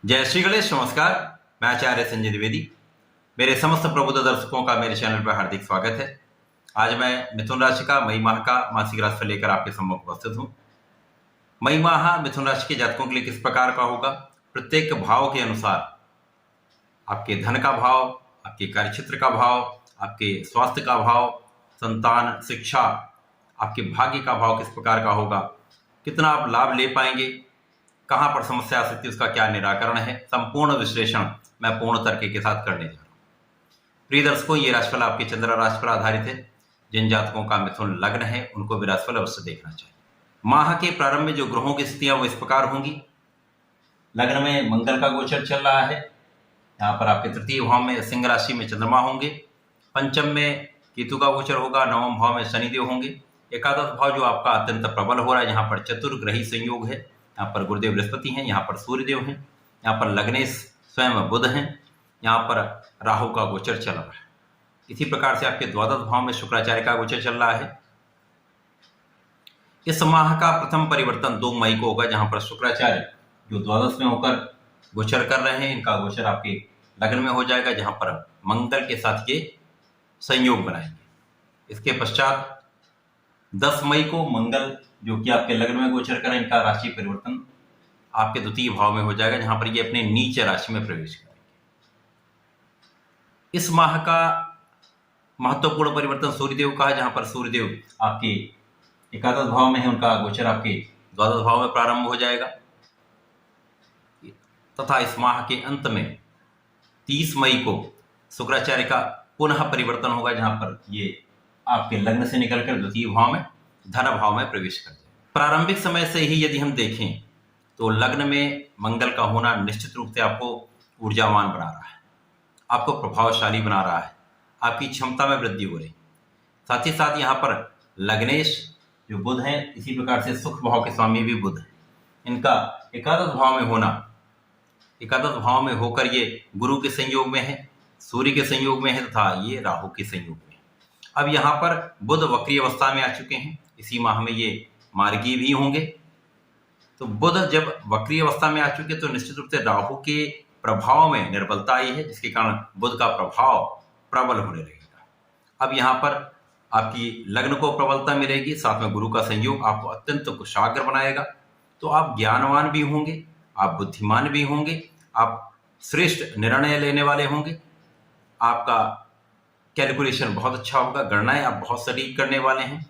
जय श्री गणेश। नमस्कार, मैं आचार्य संजय द्विवेदी। मेरे समस्त प्रबुद्ध दर्शकों का मेरे चैनल पर हार्दिक स्वागत है। आज मैं मिथुन राशि का मई माह का मासिक राशिफल लेकर आपके सम्मुख उपस्थित हूँ। मई माह मिथुन राशि के जातकों के लिए किस प्रकार का होगा? प्रत्येक भाव के अनुसार आपके धन का भाव, आपके कार्यक्षेत्र का भाव, आपके स्वास्थ्य का भाव, संतान, शिक्षा, आपके भाग्य का भाव किस प्रकार का होगा, कितना आप लाभ ले पाएंगे, कहां पर समस्या आ सकती है, उसका क्या निराकरण है, संपूर्ण विश्लेषण मैं पूर्ण तर्क के साथ करने जा रहा हूं। प्रिय दर्शकों, ये राशिफल आपके चंद्र राशि पर आधारित है। जिन जातकों का मिथुन लग्न है उनको भी राशिफल अवश्य देखना चाहिए। माह के प्रारंभ में जो ग्रहों की स्थितियां वो इस प्रकार होंगी। लग्न में मंगल का गोचर चल रहा है। यहाँ पर आपके तृतीय भाव में सिंह राशि में चंद्रमा होंगे। पंचम में केतु का गोचर होगा। नवम भाव में शनिदेव होंगे। एकादश भाव जो आपका अत्यंत प्रबल हो रहा है, यहाँ पर चतुर्ग्रही संयोग है। यहाँ पर गुरुदेव बृहस्पति हैं, यहाँ पर सूर्यदेव हैं, यहाँ पर लग्नेश स्वयं बुध हैं, यहाँ पर राहु का गोचर चल रहा है। इसी प्रकार से आपके द्वादश भाव में शुक्राचार्य का गोचर चल रहा है। इस माह का प्रथम परिवर्तन 2 मई को होगा, जहां पर शुक्राचार्य जो द्वादश में होकर गोचर कर रहे हैं, इनका गोचर आपके लग्न में हो जाएगा, जहां पर मंगल के साथ ये संयोग बनाएंगे। इसके पश्चात 10 मई को मंगल जो कि आपके लग्न में गोचर करें, इनका राशि परिवर्तन आपके द्वितीय भाव में हो जाएगा, जहां पर ये अपने नीच राशि में प्रवेश करेंगे। इस माह का महत्वपूर्ण परिवर्तन सूर्यदेव का है, जहां पर सूर्यदेव आपके एकादश भाव में है, उनका गोचर आपके द्वादश भाव में प्रारंभ हो जाएगा। तथा इस माह के अंत में 30 मई को शुक्राचार्य का पुनः परिवर्तन होगा, जहां पर ये आपके लग्न से निकलकर द्वितीय भाव में धन भाव में प्रवेश कर जाए। प्रारंभिक समय से ही यदि हम देखें तो लग्न में मंगल का होना निश्चित रूप से आपको ऊर्जावान बना रहा है, आपको प्रभावशाली बना रहा है, आपकी क्षमता में वृद्धि हो रही। साथ ही साथ यहाँ पर लग्नेश जो बुध है, इसी प्रकार से सुख भाव के स्वामी भी बुध है, इनका एकादश भाव में होना, एकादश भाव में होकर ये गुरु के संयोग में है, सूर्य के संयोग में है तथा ये राहु के संयोग में है। अब यहाँ पर बुध वक्री अवस्था में आ चुके हैं। इसी माह में ये मार्गी भी होंगे। तो बुध जब वक्री अवस्था में आ चुके तो निश्चित रूप से राहु के प्रभाव में निर्बलता आई है, जिसके कारण बुध का प्रभाव प्रबल होने लगेगा। अब यहाँ पर आपकी लग्न को प्रबलता मिलेगी, साथ में गुरु का संयोग आपको अत्यंत कुशाग्र बनाएगा। तो आप ज्ञानवान भी होंगे, आप बुद्धिमान भी होंगे, आप श्रेष्ठ निर्णय लेने वाले होंगे, आपका कैलकुलेशन बहुत अच्छा होगा, गणनाएं आप बहुत सटीक करने वाले हैं।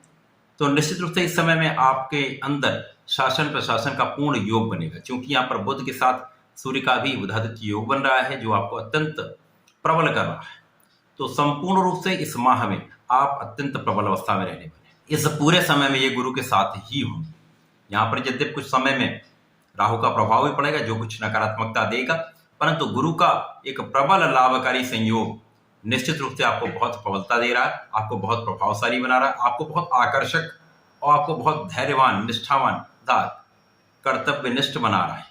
तो निश्चित रूप से इस समय में आपके अंदर शासन प्रशासन का पूर्ण योग बनेगा, क्योंकि यहाँ पर बुध के साथ सूर्य का भी बुधादित्य योग बन रहा है, जो आपको अत्यंत प्रबल कर रहा है। तो संपूर्ण रूप से इस माह में आप अत्यंत प्रबल अवस्था में रहने वाले। इस पूरे समय में ये गुरु के साथ ही होंगे। यहाँ पर यद्यपि कुछ समय में राहु का प्रभाव भी पड़ेगा, जो कुछ नकारात्मकता देगा, परंतु गुरु का एक प्रबल लाभकारी संयोग निश्चित रूप से आपको बहुत प्रबलता दे रहा है, आपको बहुत प्रभावशाली बना रहा है, आपको बहुत आकर्षक और आपको बहुत धैर्यवान, निष्ठावान, कर्तव्यनिष्ठ बना रहा है।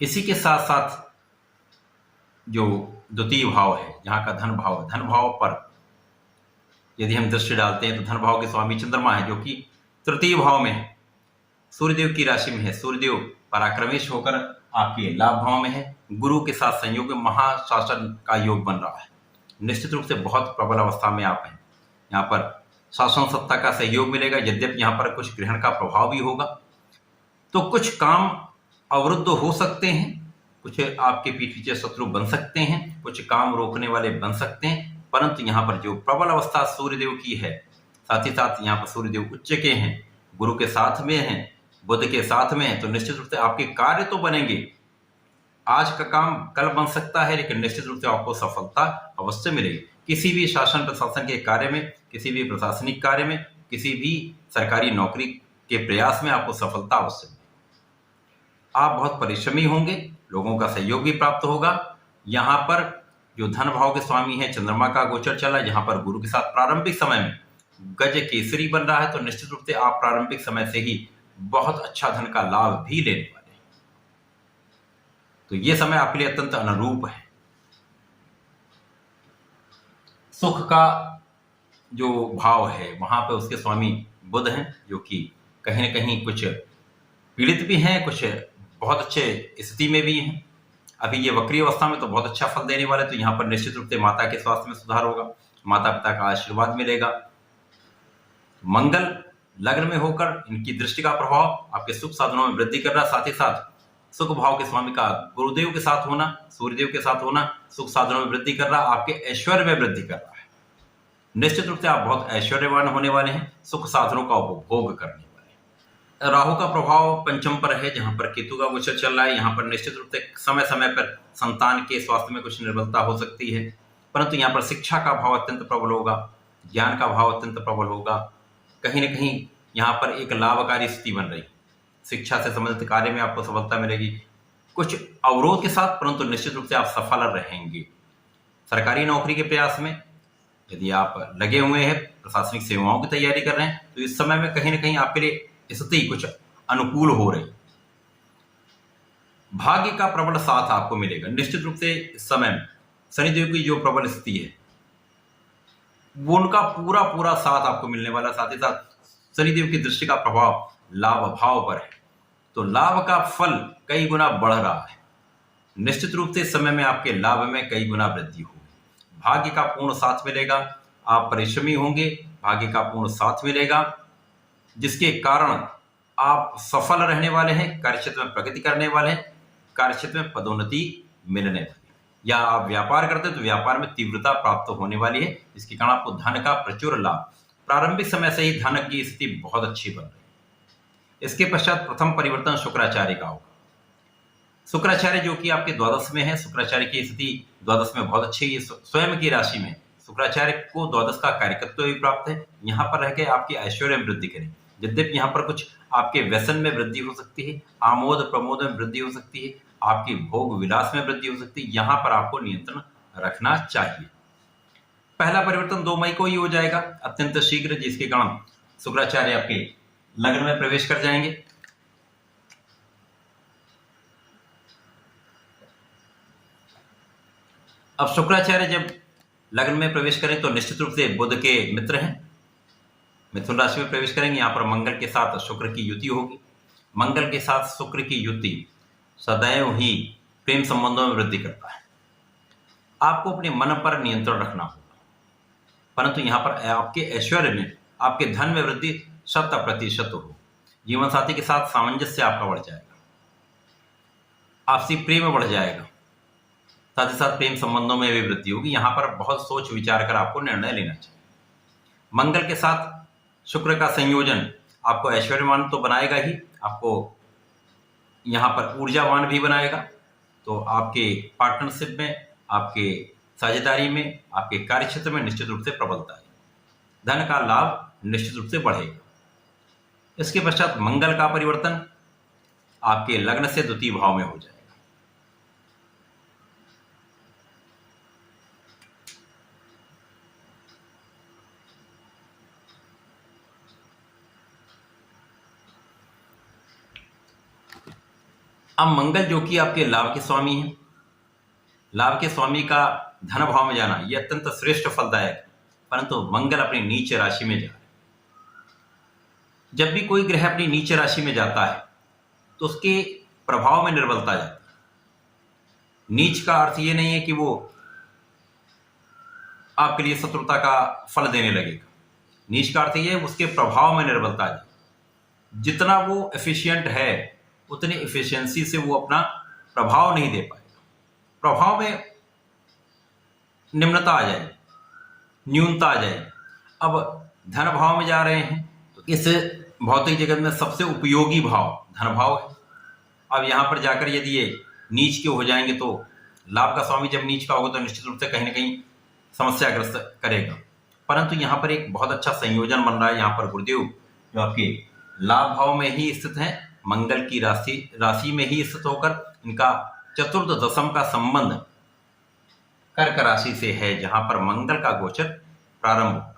इसी के साथ साथ जो द्वितीय भाव है, जहां का धन भाव है, धन भाव पर यदि हम दृष्टि डालते हैं तो धन भाव के स्वामी चंद्रमा है, जो कि तृतीय भाव में है, सूर्यदेव की राशि में है। सूर्यदेव पराक्रमेश होकर आपके लाभ भाव में है, गुरु के साथ संयोग में महाशासन का योग बन रहा है। निश्चित रूप से बहुत प्रबल अवस्था में आप हैं। यहाँ पर शासन सत्ता का सहयोग मिलेगा, यद्यपि यहाँ पर कुछ ग्रहण का प्रभाव भी होगा। तो कुछ काम अवरुद्ध हो सकते हैं, कुछ आपके पीठ पीछे शत्रु बन सकते हैं, कुछ काम रोकने वाले बन सकते हैं, परंतु यहाँ पर जो प्रबल अवस्था सूर्यदेव की है, साथ ही साथ यहाँ पर सूर्यदेव उच्च के हैं, गुरु के साथ में हैं, बुध के साथ में है, तो निश्चित रूप से आपके कार्य तो बनेंगे। आज का काम कल बन सकता है, लेकिन निश्चित रूप से आपको सफलता अवश्य मिलेगी। किसी भी शासन प्रशासन के कार्य में, किसी भी प्रशासनिक कार्य में, किसी भी सरकारी नौकरी के प्रयास में आपको सफलता अवश्य मिलेगी। आप बहुत परिश्रमी होंगे, लोगों का सहयोग भी प्राप्त होगा। यहाँ पर जो धन भाव के स्वामी है, चंद्रमा का गोचर चला है, जहां पर गुरु के साथ प्रारंभिक समय में गज केसरी बन रहा है, तो निश्चित रूप से आप प्रारंभिक समय से ही बहुत अच्छा धन का लाभ भी लेने वाले हैं। तो ये समय आपके लिए अत्यंत अनुरूप है। सुख का जो भाव है, वहां पे उसके स्वामी बुध हैं, जो कि कहीं न कहीं कुछ पीड़ित भी हैं, कुछ बहुत अच्छे स्थिति में भी हैं। अभी ये वक्री अवस्था में तो बहुत अच्छा फल देने वाले, तो यहाँ पर निश्चित रूप से माता के स्वास्थ्य में सुधार होगा, माता पिता का आशीर्वाद मिलेगा। मंगल लग्न में होकर इनकी दृष्टि का प्रभाव आपके सुख साधनों में वृद्धि कर रहा, साथ ही साथ सुख भाव के स्वामी का गुरुदेव के साथ होना, सूर्यदेव के साथ होना सुख साधनों में वृद्धि कर रहा, आपके ऐश्वर्य में वृद्धि कर रहा है। निश्चित रूप से आप बहुत ऐश्वर्यवान होने वाले हैं, सुख साधनों का उपभोग करने वाले हैं। राहु का प्रभाव पंचम पर है, जहां पर केतु का गोचर चल रहा है। यहाँ पर निश्चित रूप से समय समय पर संतान के स्वास्थ्य में कुछ निर्बलता हो सकती है, परंतु यहाँ पर शिक्षा का भाव अत्यंत प्रबल होगा, ज्ञान का भाव अत्यंत प्रबल होगा। कहीं ना कहीं यहाँ पर एक लाभकारी स्थिति बन रही, शिक्षा से संबंधित कार्य में आपको सफलता मिलेगी, कुछ अवरोध के साथ, परंतु निश्चित रूप से आप सफल रहेंगे। सरकारी नौकरी के प्रयास में यदि आप लगे हुए हैं, प्रशासनिक सेवाओं की तैयारी कर रहे हैं, तो इस समय में कहीं ना कहीं आपके लिए स्थिति कुछ अनुकूल हो रही। भाग्य का प्रबल साथ आपको मिलेगा। निश्चित रूप से इस समय में शनिदेव की जो प्रबल स्थिति है वो उनका पूरा पूरा साथ आपको मिलने वाला, साथ ही साथ शनिदेव की दृष्टि का प्रभाव लाभ भाव पर है, तो लाभ का फल कई गुना बढ़ रहा है। निश्चित रूप से इस समय में आपके लाभ में कई गुना वृद्धि होगी। भाग्य का पूर्ण साथ मिलेगा, आप परिश्रमी होंगे, भाग्य का पूर्ण साथ मिलेगा, जिसके कारण आप सफल रहने वाले हैं, कार्यक्षेत्र में प्रगति करने वाले हैं, कार्यक्षेत्र में पदोन्नति मिलने वाली है। या आप व्यापार करते हैं तो व्यापार में तीव्रता प्राप्त होने वाली है, जिसके कारण आपको धन का प्रचुर लाभ, प्रारंभिक समय से ही धन की स्थिति बहुत अच्छी बन रही है। इसके पश्चात प्रथम परिवर्तन शुक्राचार्य का होगा। शुक्राचार्य जो कि आपके द्वादश में है, शुक्राचार्य की स्थिति द्वादश में बहुत अच्छी है, स्वयं की राशि में शुक्राचार्य को द्वादश का कार्यकत्व भी प्राप्त है। यहाँ पर रहकर आपकी ऐश्वर्य में वृद्धि करें, यद्यपि यहाँ पर कुछ आपके व्यसन में वृद्धि हो सकती है, आमोद प्रमोद में वृद्धि हो सकती है, आपकी भोग विलास में वृद्धि हो सकती है, यहाँ पर आपको नियंत्रण रखना चाहिए। पहला परिवर्तन 2 मई को ही हो जाएगा, अत्यंत शीघ्र, जिसके कारण शुक्राचार्य आपके लग्न में प्रवेश कर जाएंगे। अब शुक्राचार्य जब लग्न में प्रवेश करें तो निश्चित रूप से बुध के मित्र हैं, मिथुन राशि में प्रवेश करेंगे। यहाँ पर मंगल के साथ शुक्र की युति होगी। मंगल के साथ शुक्र की युति सदैव ही प्रेम संबंधों में वृद्धि करता है। आपको अपने मन पर नियंत्रण रखना होगा, परंतु यहाँ पर आपके ऐश्वर्य में, आपके धन में वृद्धि 100% हो। जीवन साथी के साथ सामंजस्य आपका बढ़ जाएगा, आपसी प्रेम बढ़ जाएगा, साथ ही साथ प्रेम संबंधों में भी वृद्धि होगी। यहाँ पर बहुत सोच विचार कर आपको निर्णय लेना चाहिए। मंगल के साथ शुक्र का संयोजन आपको ऐश्वर्यवान तो बनाएगा ही, आपको यहाँ पर ऊर्जावान भी बनाएगा। तो आपके पार्टनरशिप में, आपके साझेदारी में, आपके कार्यक्षेत्र में निश्चित रूप से प्रबलता है, धन का लाभ निश्चित रूप से बढ़ेगा। इसके पश्चात मंगल का परिवर्तन आपके लग्न से द्वितीय भाव में हो जाएगा। अब मंगल जो कि आपके लाभ के स्वामी हैं, लाभ के स्वामी का धन भाव में जाना यह अत्यंत श्रेष्ठ फलदायक है, परंतु मंगल अपनी नीच राशि में जा रहा है। जब भी कोई ग्रह अपनी नीच राशि में जाता है तो उसके प्रभाव में निर्बलता जाती है। नीच का अर्थ ये नहीं है कि वो आपके लिए शत्रुता का फल देने लगेगा। नीच का अर्थ ये है उसके प्रभाव में निर्बलता आ जाए। जितना वो एफिशिएंट है उतनी एफिशिएंसी से वो अपना प्रभाव नहीं दे पाएगा, प्रभाव में निम्नता आ जाएगी, न्यूनता आ जाएगी। अब धन भाव में जा रहे हैं तो इस भौतिक जगत में सबसे उपयोगी भाव धन भाव है। अब यहाँ पर जाकर यदि ये नीच के हो जाएंगे तो लाभ का स्वामी जब नीच का होगा तो निश्चित रूप से कहीं ना कहीं समस्याग्रस्त करेगा। परंतु यहाँ पर एक बहुत अच्छा संयोजन बन रहा है। यहाँ पर गुरुदेव जो आपके लाभ भाव में ही स्थित है, मंगल की राशि में ही स्थित होकर इनका चतुर्थ दशम का संबंध कर्क राशि से है, जहां पर मंगल का गोचर प्रारंभ होगा।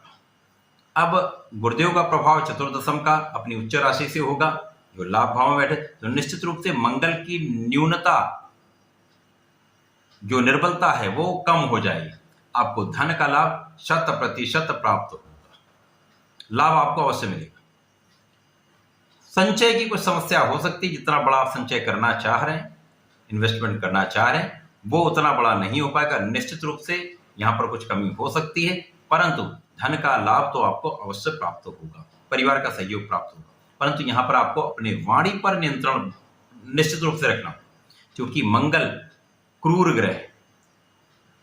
अब गुरुदेव का प्रभाव चतुर्दशम का अपनी उच्च राशि से होगा, जो लाभ भाव में बैठे, तो निश्चित रूप से मंगल की न्यूनता, जो निर्बलता है वो कम हो जाएगी। आपको धन का लाभ 100% प्राप्त होगा, लाभ आपको अवश्य मिलेगा। संचय की कुछ समस्या हो सकती है, जितना बड़ा आप संचय करना चाह रहे हैं, इन्वेस्टमेंट करना चाह रहे हैं, वो उतना बड़ा नहीं हो पाएगा। निश्चित रूप से यहाँ पर कुछ कमी हो सकती है, परंतु धन का लाभ तो आपको अवश्य प्राप्त होगा, परिवार का सहयोग प्राप्त होगा। परंतु यहाँ पर आपको अपने वाणी पर नियंत्रण निश्चित रूप से रखना, क्योंकि मंगल क्रूर ग्रह है।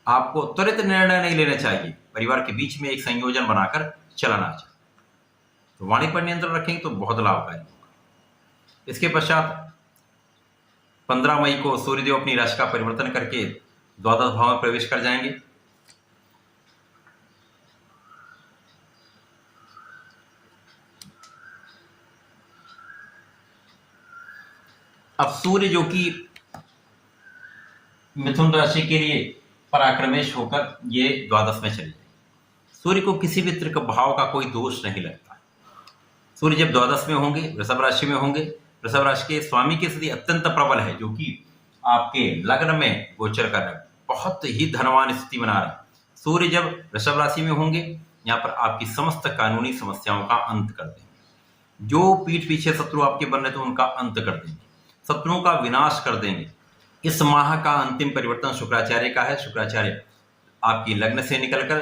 आपको त्वरित निर्णय नहीं लेना चाहिए, परिवार के बीच में एक संयोजन बनाकर चलाना चाहिए। तो वाणी पर नियंत्रण रखेंगे तो बहुत लाभकारी होगा। इसके पश्चात 15 मई को सूर्यदेव अपनी राशि का परिवर्तन करके द्वादश भाव में प्रवेश कर जाएंगे। अब सूर्य जो कि मिथुन राशि के लिए पराक्रमेश होकर ये द्वादश में चले जाएंगे। सूर्य को किसी भी त्रिक भाव का कोई दोष नहीं लगता। सूर्य जब द्वादश में होंगे, वृषभ राशि में होंगे, वृषभ राशि के स्वामी की स्थिति अत्यंत प्रबल है, जो कि आपके लग्न में गोचर कर रहा है, बहुत ही धनवान स्थिति बना रहा है। सूर्य जब वृषभ राशि में होंगे, यहाँ पर आपकी समस्त कानूनी समस्याओं का अंत कर देंगे। जो पीठ पीछे शत्रु आपके बन रहे थे उनका अंत कर देंगे, शत्रुओं का विनाश कर देंगे। इस माह का अंतिम परिवर्तन शुक्राचार्य का है। शुक्राचार्य आपकी लग्न से निकलकर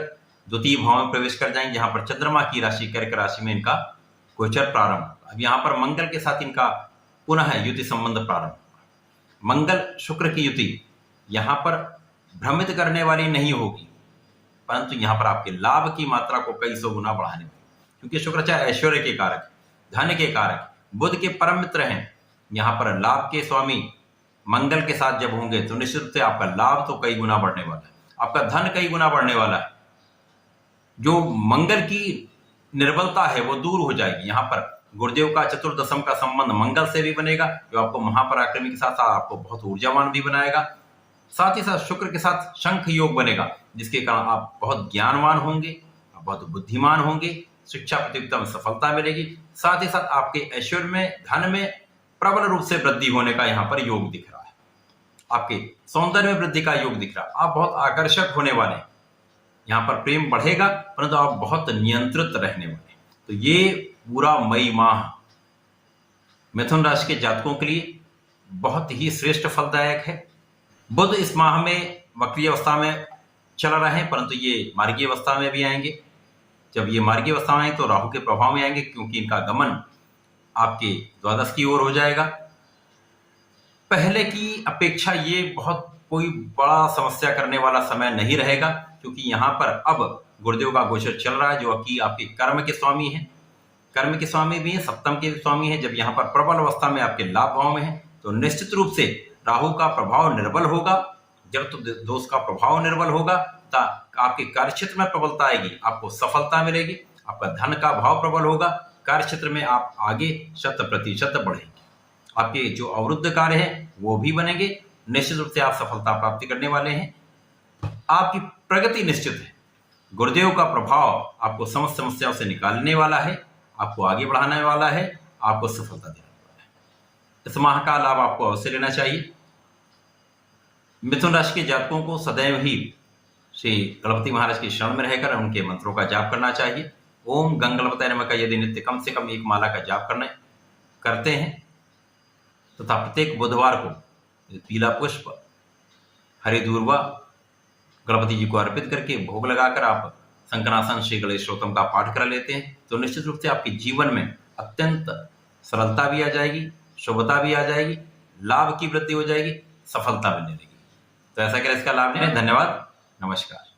द्वितीय भाव में प्रवेश कर जाएंगे, जहां पर चंद्रमा की राशि कर्क राशि में इनका गोचर प्रारंभ होगा। अब यहाँ पर मंगल के साथ इनका पुनः युति संबंध प्रारंभ होगा। मंगल शुक्र की युति यहाँ पर भ्रमित करने वाली नहीं होगी, परंतु यहाँ पर आपके लाभ की मात्रा को कई सौ गुना बढ़ाने वाली, क्योंकि शुक्राचार्य ऐश्वर्य के कारक, धन के कारक, बुध के परम मित्र हैं। यहाँ पर लाभ के स्वामी मंगल के साथ जब होंगे तो निश्चित रूप से आपका लाभ तो कई गुना बढ़ने वाला है, आपका धन कई गुना बढ़ने वाला है। जो मंगल की निर्बलता है वो दूर हो जाएगी। यहाँ पर गुरुदेव का चतुर्दशम का संबंध मंगल से भी बनेगा, जो आपको महापराक्रमी के साथ साथ आपको बहुत ऊर्जावान भी बनाएगा। साथ ही साथ शुक्र के साथ शंख योग बनेगा, जिसके कारण आप बहुत ज्ञानवान होंगे, आप बहुत बुद्धिमान होंगे, शिक्षा प्रतियोगिता में सफलता मिलेगी। साथ ही साथ आपके ऐश्वर्य में, धन में प्रबल रूप से वृद्धि होने का यहाँ पर योग दिख रहा है। आपके सौंदर्य में वृद्धि का योग दिख रहा है। आप बहुत आकर्षक होने वाले हैं। यहाँ पर प्रेम बढ़ेगा, परंतु आप बहुत नियंत्रित रहने वाले हैं। तो ये पूरा मई माह मिथुन राशि के जातकों के लिए बहुत ही श्रेष्ठ फलदायक है। बुध इस माह में वक्रीय अवस्था में चल रहे हैं, परंतु ये मार्गीय अवस्था में भी आएंगे। जब ये मार्गीय अवस्था में आएंगे तो राहु के प्रभाव में आएंगे, क्योंकि इनका गमन आपके द्वादश की ओर हो जाएगा। पहले की अपेक्षा ये बहुत कोई बड़ा समस्या करने वाला समय नहीं रहेगा, क्योंकि यहाँ पर अब गुरुदेव का गोचर चल रहा है, जो कि आपके कर्म के स्वामी है, कर्म के स्वामी भी है, सप्तम के स्वामी है। जब यहाँ पर प्रबल अवस्था में आपके लाभ भाव में है, तो निश्चित रूप से राहु का प्रभाव निर्बल होगा। जब तो दोष का प्रभाव निर्बल होगा, आपके कार्य क्षेत्र में प्रबलता आएगी, आपको सफलता मिलेगी, आपका धन का भाव प्रबल होगा, कार्य क्षेत्र में आप आगे 100% बढ़ेंगे। आपके जो अवरुद्ध कार्य हैं वो भी बनेंगे। निश्चित रूप से आप सफलता प्राप्ति करने वाले हैं। आपकी प्रगति निश्चित है। गुरुदेव का प्रभाव आपको समस्त समस्याओं से निकालने वाला है, आपको आगे बढ़ाने वाला है, आपको सफलता देने वाला है। इस माह का लाभ आपको अवश्य लेना चाहिए। मिथुन राशि के जातकों को सदैव ही श्री गणपति महाराज के शरण में रहकर उनके मंत्रों का जाप करना चाहिए। ओम गंगणपतये नमः का यदि नित्य कम से कम एक माला का जाप करते हैं तथा प्रत्येक बुधवार को पीला पुष्प, हरि दूर्वा गणपति जी को अर्पित करके भोग लगाकर आप संकनासन श्री गणेश स्तोत्रम का पाठ कर लेते हैं, तो निश्चित रूप से आपके जीवन में अत्यंत सरलता भी आ जाएगी, शुभता भी आ जाएगी, लाभ की वृद्धि हो जाएगी, सफलता मिलने लगेगी। तो ऐसा करें, इसका लाभ लें। धन्यवाद, नमस्कार।